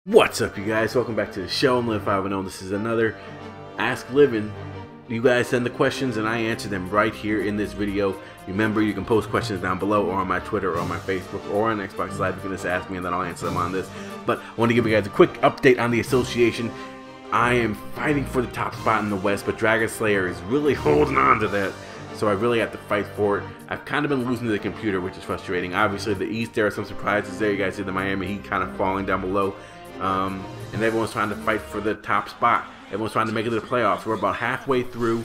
What's up, you guys? Welcome back to the show. I'm Livin. This is another Ask Livin. You guys send the questions and I answer them right here in this video. Remember, you can post questions down below or on my Twitter or on my Facebook or on Xbox Live. You can just ask me and then I'll answer them on this. But I want to give you guys a quick update on the association. I am fighting for the top spot in the West, but Dragon Slayer is really holding on to that. So I really have to fight for it. I've kind of been losing to the computer, which is frustrating. Obviously, the East, there are some surprises there. You guys see the Miami Heat kind of falling down below. And everyone's trying to fight for the top spot. Everyone's trying to make it to the playoffs. We're about halfway through,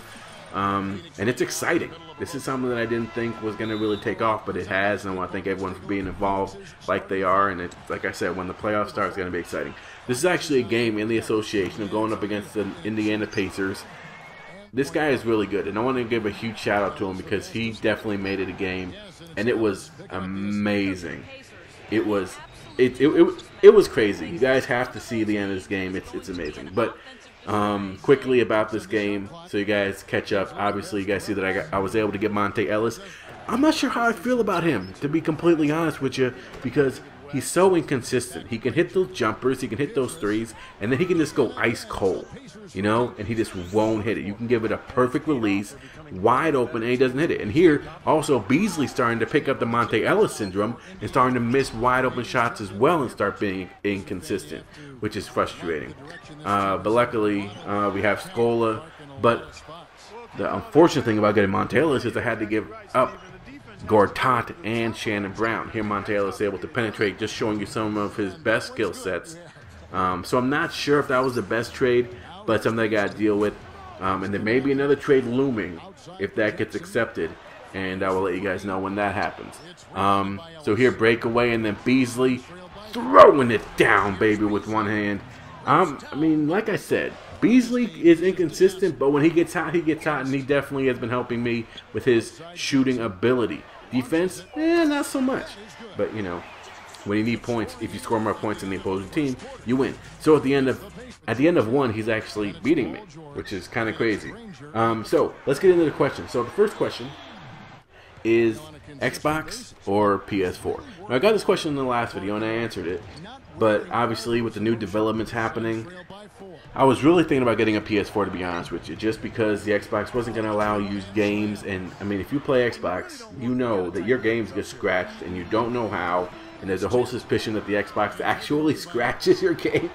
and it's exciting. This is something that I didn't think was going to really take off, but it has, and I want to thank everyone for being involved like they are. And it's, like I said, when the playoffs start, it's going to be exciting. This is actually a game in the association. I'm going up against the Indiana Pacers. This guy is really good, and I want to give a huge shout out to him because he definitely made it a game, and it was amazing. It was crazy. You guys have to see the end of this game. It's amazing. But quickly about this game, so you guys catch up. Obviously, you guys see that I was able to get Monte Ellis. I'm not sure how I feel about him, to be completely honest with you, because he's so inconsistent. He can hit those jumpers, he can hit those threes, and then he can just go ice cold, you know, and he just won't hit it. You can give it a perfect release, wide open, and he doesn't hit it. And here, also, Beasley's starting to pick up the Monte Ellis syndrome and starting to miss wide open shots as well and start being inconsistent, which is frustrating. But luckily, we have Scola. But the unfortunate thing about getting Monte Ellis is I had to give up Gortat and Shannon Brown. Here Monte Ellis is able to penetrate, just showing you some of his best skill sets. So I'm not sure if that was the best trade, but it's something I got to deal with. And there may be another trade looming if that gets accepted, and I will let you guys know when that happens. So here, breakaway, and then Beasley throwing it down, baby, with one hand. I mean, like I said, Beasley is inconsistent, but when he gets hot, and he definitely has been helping me with his shooting ability. Defense, not so much. But, you know, when you need points, if you score more points than the opposing team, you win. So at the end of one, he's actually beating me, which is kind of crazy. So let's get into the question. So the first question is Xbox or PS4? Now, I got this question in the last video and I answered it, but obviously with the new developments happening, I was really thinking about getting a PS4, to be honest with you, just because the Xbox wasn't going to allow you to use games. And I mean, if you play Xbox, you know that your games get scratched and you don't know how, and there's a whole suspicion that the Xbox actually scratches your games.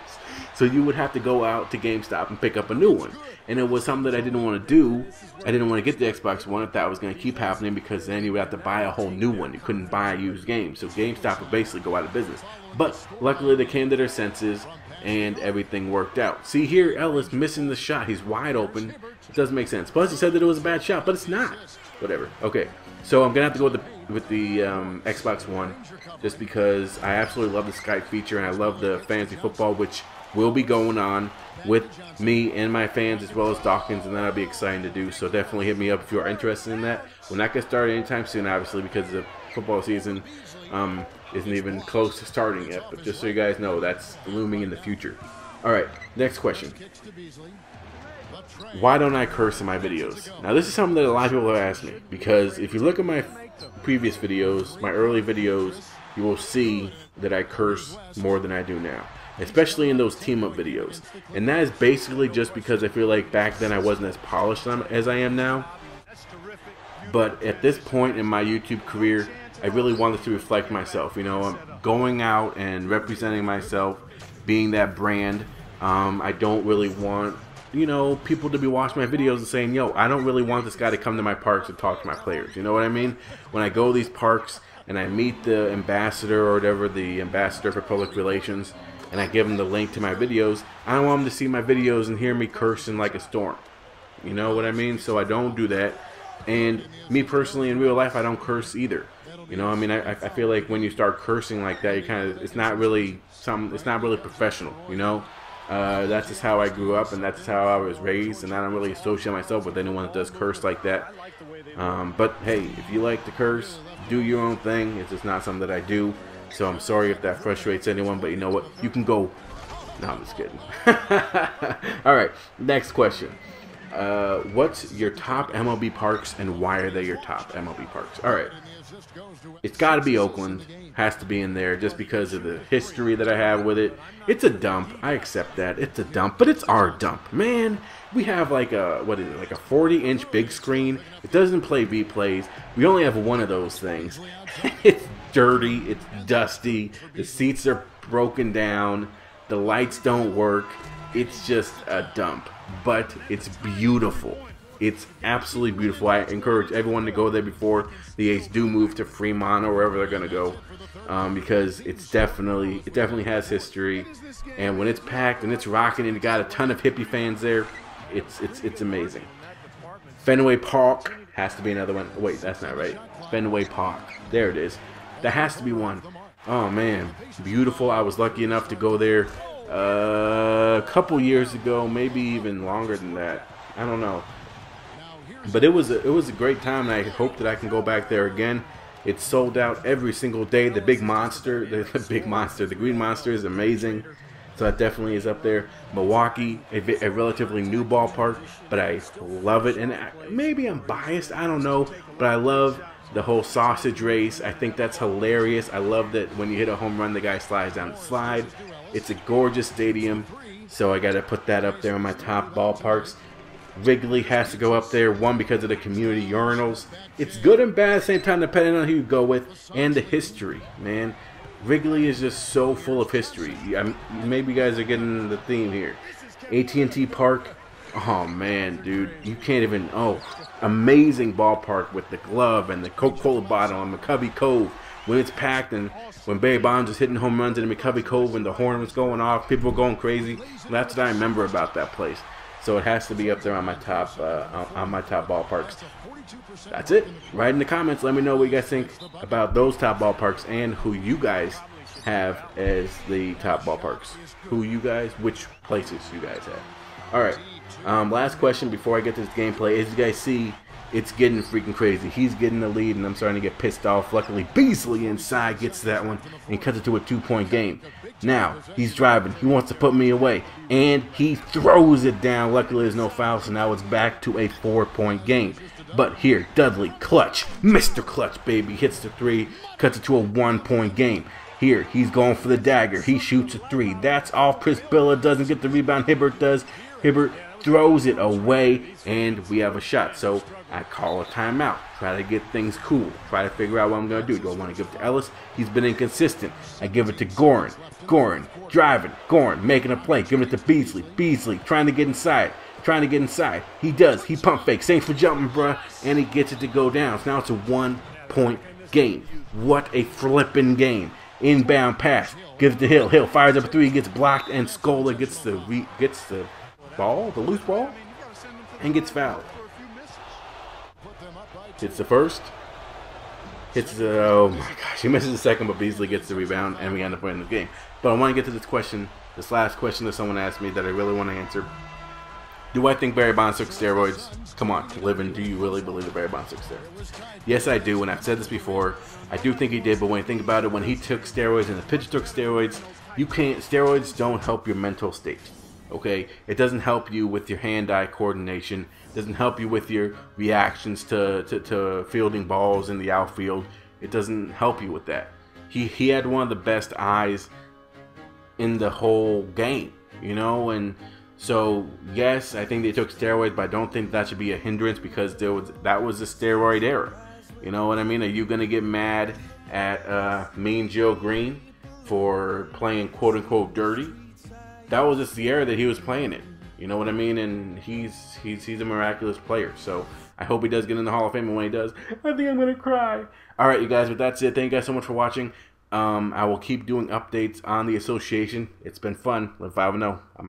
So you would have to go out to GameStop and pick up a new one. And it was something that I didn't want to do. I didn't want to get the Xbox One if that was going to keep happening, because then you would have to buy a whole new one. You couldn't buy used games. So GameStop would basically go out of business. But luckily they came to their senses and everything worked out. See here, Ellis missing the shot. He's wide open. It doesn't make sense. Plus he said that it was a bad shot, but it's not. Whatever. Okay. So I'm going to have to go with the Xbox One, just because I absolutely love the Skype feature and I love the fantasy football, which will be going on with me and my fans as well as Dawkins, and that'll be exciting to do. So definitely hit me up if you are interested in that. We're not going to start anytime soon, obviously, because the football season isn't even close to starting yet. But just so you guys know, that's looming in the future. Alright, next question. Why don't I curse in my videos? Now, this is something that a lot of people have asked me, because if you look at my previous videos, my early videos, you will see that I curse more than I do now, especially in those team-up videos. And that is basically just because I feel like back then I wasn't as polished as I am now. But at this point in my YouTube career, I really wanted to reflect myself. You know, I'm going out and representing myself, being that brand. I don't really want, you know, people to be watching my videos and saying, yo, I don't really want this guy to come to my parks and talk to my players. You know what I mean? When I go to these parks and I meet the ambassador or whatever, the ambassador for public relations, and I give him the link to my videos, I don't want him to see my videos and hear me cursing like a storm. You know what I mean? So I don't do that. And me personally, in real life, I don't curse either. You know, I mean, I feel like when you start cursing like that, you kind of, it's not really professional, you know? That's just how I grew up, and that's how I was raised, and I don't really associate myself with anyone that does curse like that. But hey, if you like to curse, do your own thing. It's just not something that I do. So I'm sorry if that frustrates anyone, but you know what? You can go. No, I'm just kidding. Alright, next question. What's your top MLB parks and why are they your top MLB parks? Alright, It's got to be Oakland. Has to be in there just because of the history that I have with it. It's a dump. I accept that. It's a dump, but it's our dump, man. We have like a, what is it, like a 40-inch big screen. It doesn't play V-plays. We only have one of those things. It's dirty. It's dusty. The seats are broken down. The lights don't work. It's just a dump, but it's beautiful. It's absolutely beautiful. I encourage everyone to go there before the A's do move to Fremont or wherever they're gonna go, because it definitely has history. And when it's packed and it's rocking and you got a ton of hippie fans there, it's amazing. Fenway Park has to be another one. Wait, that's not right. Fenway Park. There it is. That has to be one. Oh man, beautiful. I was lucky enough to go there a couple years ago, maybe even longer than that. I don't know. But it was a great time, and I hope that I can go back there again. It's sold out every single day. The big monster, the green monster is amazing. So that definitely is up there. Milwaukee, a relatively new ballpark, but I love it. And maybe I'm biased, I don't know, but I love the whole sausage race. I think that's hilarious. I love that when you hit a home run, the guy slides down the slide. It's a gorgeous stadium, so I got to put that up there on my top ballparks. Wrigley has to go up there, one, because of the community urinals. It's good and bad at the same time, depending on who you go with, and the history, man. Wrigley is just so full of history. Maybe you guys are getting the theme here. AT&T Park, oh man, dude, you can't even, amazing ballpark with the glove and the Coca-Cola bottle and McCovey Cove. When it's packed and when Barry Bonds was hitting home runs in the McCovey Cove and the horn was going off, people were going crazy. That's what I remember about that place. So it has to be up there on my top ballparks. That's it. Write in the comments. Let me know what you guys think about those top ballparks and who you guys have as the top ballparks. Which places you guys have. All right. Last question before I get to this gameplay. As you guys see, it's getting freaking crazy. He's getting the lead, and I'm starting to get pissed off. Luckily, Beasley inside gets that one and cuts it to a 2-point game. Now, he's driving. He wants to put me away, and he throws it down. Luckily, there's no foul, so now it's back to a 4-point game. But here, Dudley, clutch. Mr. Clutch, baby, hits the 3, cuts it to a 1-point game. Here, he's going for the dagger. He shoots a 3. That's off. Prisbilla doesn't get the rebound. Hibbert does. Hibbert throws it away, and we have a shot. So I call a timeout. Try to get things cool. Try to figure out what I'm going to do. Do I want to give it to Ellis? He's been inconsistent. I give it to Gorin. Gorin driving. Gorin making a play. Give it to Beasley. Beasley trying to get inside. He does. He pump fakes. Thanks for jumping, bruh. And he gets it to go down. So now it's a 1-point game. What a flipping game. Inbound pass. Gives it to Hill. Hill fires up a 3. Gets blocked, and Scola gets the loose ball, and gets fouled. Hits the first. Oh my gosh, he misses the second, but Beasley gets the rebound, and we end up winning the game. But I want to get to this last question that someone asked me that I really want to answer. Do I think Barry Bonds took steroids? Come on, Livin, do you really believe that Barry Bonds took steroids? Yes, I do, and I've said this before. I do think he did, but when you think about it, when he took steroids and the pitcher took steroids, steroids don't help your mental state. Okay, it doesn't help you with your hand-eye coordination. It doesn't help you with your reactions to fielding balls in the outfield. It doesn't help you with that. He had one of the best eyes in the whole game, you know. And so yes, I think they took steroids, but I don't think that should be a hindrance because that was the steroid era. You know what I mean? Are you gonna get mad at Mean Joe Green for playing quote-unquote dirty? That was just the era that he was playing in. You know what I mean? And he's a miraculous player. So I hope he does get in the Hall of Fame. And when he does, I think I'm going to cry. All right, you guys. But that's it. Thank you guys so much for watching. I will keep doing updates on the association. It's been fun. Live 5-0.